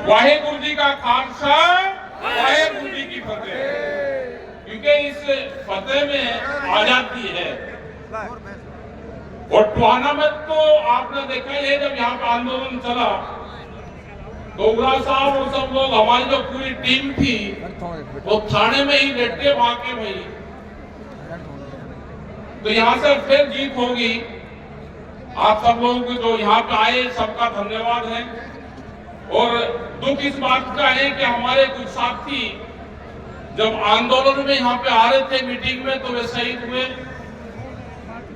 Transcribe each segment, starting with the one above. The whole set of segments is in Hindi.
वाहेगुरु जी का खालसा, वाहेगुरु जी की फतेह। क्योंकि इस फतेह में आजादी है। और टोहाना में तो आपने देखा ही है, जब यहाँ पे आंदोलन चला तो उग्रा साहब और सब लोग, हमारी जो पूरी टीम थी वो थाने में ही लेटे वहां के भाई। तो यहाँ से फिर जीत होगी। आप सब लोगों को जो यहाँ पे आए सबका धन्यवाद है। और दुख इस बात का है कि हमारे कुछ साथी जब आंदोलन में यहाँ पे आ रहे थे मीटिंग में तो वे शहीद हुए।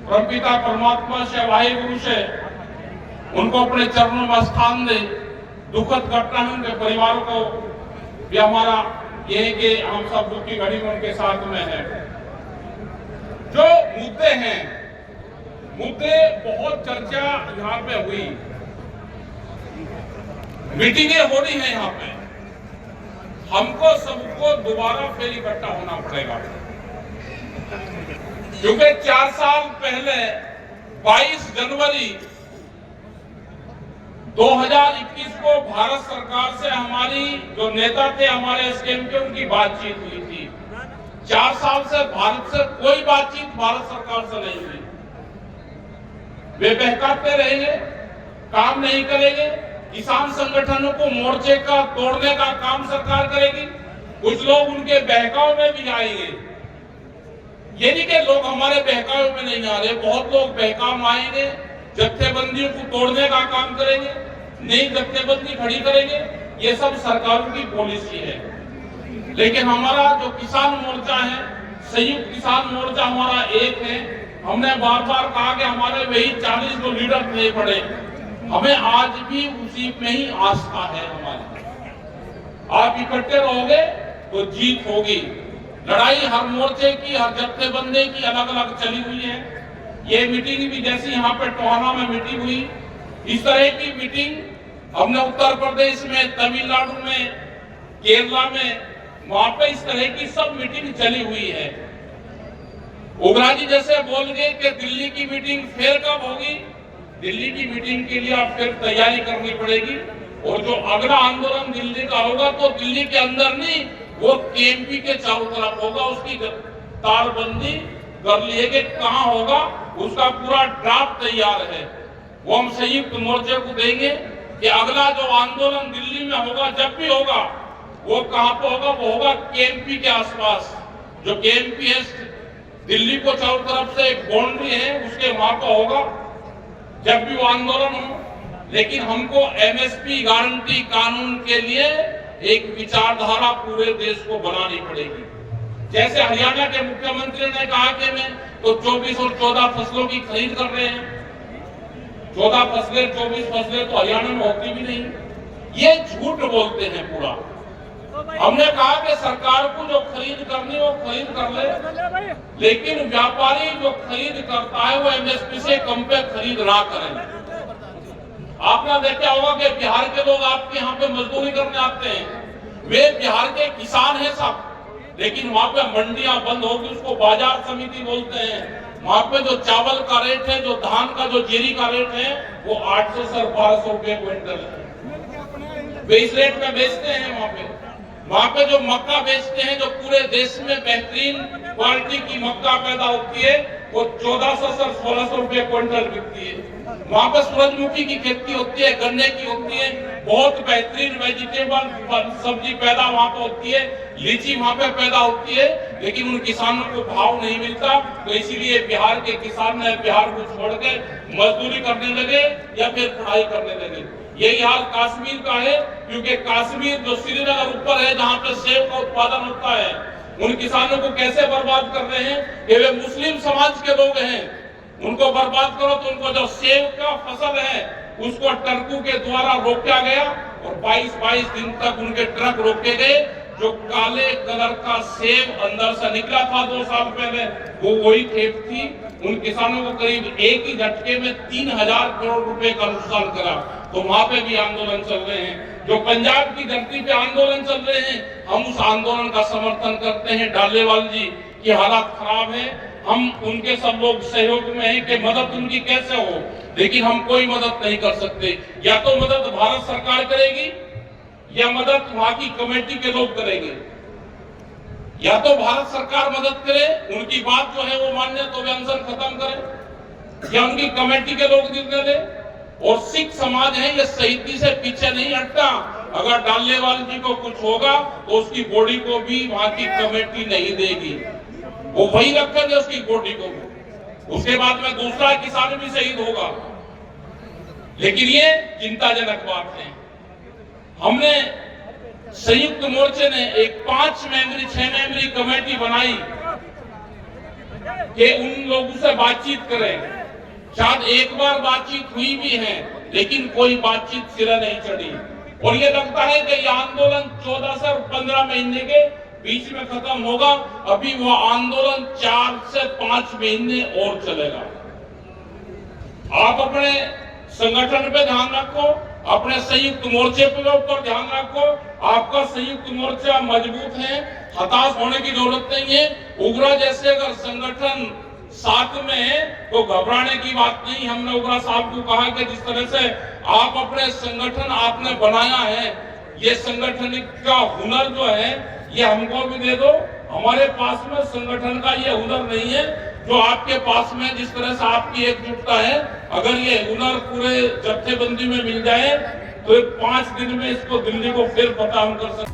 परमपिता परमात्मा से, वाहेगुरु से उनको अपने चरणों में स्थान दे। दुखद घटना है, उनके परिवारों को भी हमारा ये है कि हम सब दुख की घड़ी में उनके साथ में है। जो मुद्दे हैं, मुद्दे बहुत चर्चा यहाँ पे हुई, मीटिंगें हो रही हैं यहाँ पे। हमको सबको दोबारा फिर इकट्ठा होना पड़ेगा, क्योंकि 4 साल पहले 22 जनवरी 2021 को भारत सरकार से हमारी जो नेता थे हमारे एसकेएम के, उनकी बातचीत हुई थी। 4 साल से भारत से कोई बातचीत भारत सरकार से नहीं हुई। वे बहकाते रहेंगे, काम नहीं करेंगे। किसान संगठनों को मोर्चे का तोड़ने का काम सरकार करेगी। कुछ लोग उनके बहकाव में भी आएंगे। ये नहीं कि लोग हमारे बहकाव में नहीं आ रहे, बहुत लोग बहकाव में आएंगे, जत्थेबंदियों को तोड़ने का काम करेंगे, नई जत्थेबंदी खड़ी करेंगे। ये सब सरकारों की पॉलिसी है। लेकिन हमारा जो किसान मोर्चा है, संयुक्त किसान मोर्चा हमारा एक है। हमने बार बार कहा कि हमारे वही 40 जो लीडर नहीं पड़े, हमें आज भी उसी में ही आस्था है हमारी। आप इकट्ठे रहोगे तो जीत होगी। लड़ाई हर मोर्चे की, हर जत्थेबंदी की अलग अलग चली हुई है। ये मीटिंग भी जैसी यहाँ पे टोहाना में मीटिंग हुई, इस तरह की मीटिंग हमने उत्तर प्रदेश में, तमिलनाडु में, केरला में, वहां पे इस तरह की सब मीटिंग चली हुई है। उग्रा जी जैसे बोल गए कि दिल्ली की मीटिंग फिर कब होगी, दिल्ली की मीटिंग के लिए आप फिर तैयारी करनी पड़ेगी। और जो अगला आंदोलन दिल्ली का होगा तो दिल्ली के अंदर नहीं, वो केएमपी के चारों तरफ होगा। उसकी तारबंदी कर ली है कि कहां होगा, उसका पूरा ड्राफ्ट तैयार है। वो हम संयुक्त मोर्चे को देंगे कि अगला जो आंदोलन दिल्ली में होगा, जब भी होगा, वो कहां पर होगा, वो होगा केएमपी के आसपास। जो केएमपी है, दिल्ली को चारों तरफ से एक बाउंड्री है, उसके वहां पर होगा जब भी वो आंदोलन हो। लेकिन हमको एमएसपी गारंटी कानून के लिए एक विचारधारा पूरे देश को बनानी पड़ेगी। जैसे हरियाणा के मुख्यमंत्री ने कहा कि मैं तो 24 और 14 फसलों की खरीद कर रहे हैं। 14 फसलें, 24 फसलें तो हरियाणा में होती भी नहीं। ये झूठ बोलते हैं पूरा। हमने कहा कि सरकार को जो खरीद करनी वो खरीद कर ले, लेकिन व्यापारी जो खरीद करता है वो एमएसपी से कम पे खरीद ना करें। आपने देखा होगा कि बिहार के लोग आपके यहाँ पे मजदूरी करने आते हैं, वे बिहार के किसान हैं सब, लेकिन वहां पे मंडियां बंद होगी, उसको बाजार समिति बोलते हैं। वहां पे जो चावल का रेट है, जो धान का, जो जीरी का रेट है, वो 800 से 1200 रुपए क्विंटल है। वे इस रेट में बेचते हैं। वहां पे जो मक्का बेचते हैं, जो पूरे देश में बेहतरीन क्वालिटी की मक्का पैदा होती है, वो 1400 से 1600 रुपए क्विंटल बिकती है। वहां पे सूरजमुखी की खेती होती है, गन्ने की होती है, बहुत बेहतरीन वेजिटेबल सब्जी पैदा वहां पे होती है, लीची वहां पे पैदा होती है, लेकिन उन किसानों को भाव नहीं मिलता। तो इसीलिए बिहार के किसान ने बिहार को छोड़ के मजदूरी करने लगे या फिर पढ़ाई करने लगे। यही हाल कश्मीर का है, क्योंकि कश्मीर जो श्रीनगर ऊपर है, जहाँ पे सेब का उत्पादन होता है, उन किसानों को कैसे बर्बाद कर रहे हैं कि वे मुस्लिम समाज के लोग हैं। उनको बर्बाद करो तो उनको जो सेब का फसल है उसको ट्रकों के द्वारा रोका गया और 22 दिन तक उनके ट्रक रोके गए। जो काले कलर का सेब अंदर से निकला था 2 साल पहले, वो वही खेत थी। उन किसानों को करीब एक ही झटके में 3000 करोड़ रुपए का नुकसान करा। तो वहां पे भी आंदोलन चल रहे हैं। जो पंजाब की धरती पे आंदोलन चल रहे हैं, हम उस आंदोलन का समर्थन करते हैं। डालेवाल जी की हालत खराब है, हम उनके सब लोग सहयोग में हैं कि मदद उनकी कैसे हो, लेकिन हम कोई मदद नहीं कर सकते। या तो मदद भारत सरकार करेगी यह मदद वहां की कमेटी के लोग करेंगे। या तो भारत सरकार मदद करे, उनकी बात जो है वो मान्य तो वे अनशन खत्म करें, या उनकी कमेटी के लोग निर्णय ले। और सिख समाज है ये शहीदी से पीछे नहीं हटता। अगर डालेवाल जी को कुछ होगा तो उसकी बॉडी को भी वहां की कमेटी नहीं देगी, वो वही रखेंगे उसकी बॉडी को भी। उसके बाद में दूसरा किसान भी शहीद होगा। लेकिन ये चिंताजनक बात है। हमने संयुक्त मोर्चे ने एक 6 मेंबरी कमेटी बनाई कि उन लोगों से बातचीत करें। शायद एक बार बातचीत हुई भी है, लेकिन कोई बातचीत सिरे नहीं चढ़ी। और ये लगता है कि यह आंदोलन 14 से 15 महीने के बीच में खत्म होगा। अभी वो आंदोलन 4 से 5 महीने और चलेगा। आप अपने संगठन पे ध्यान रखो, अपने संयुक्त मोर्चे पे ऊपर ध्यान रखो। आपका संयुक्त मोर्चा मजबूत है, हताश होने की जरूरत नहीं है। उग्रा जैसे अगर संगठन साथ में है तो घबराने की बात नहीं। हमने उग्रा साहब को कहा कि जिस तरह से आप अपने संगठन आपने बनाया है, ये संगठन का हुनर जो है ये हमको भी दे दो। हमारे पास में संगठन का ये हुनर नहीं है जो आपके पास में, जिस तरह से आपकी एकजुटता है। अगर ये हुनर पूरे जत्थेबंदी में मिल जाए तो 5 दिन में इसको दिल्ली को फिर फतह हम कर सकते।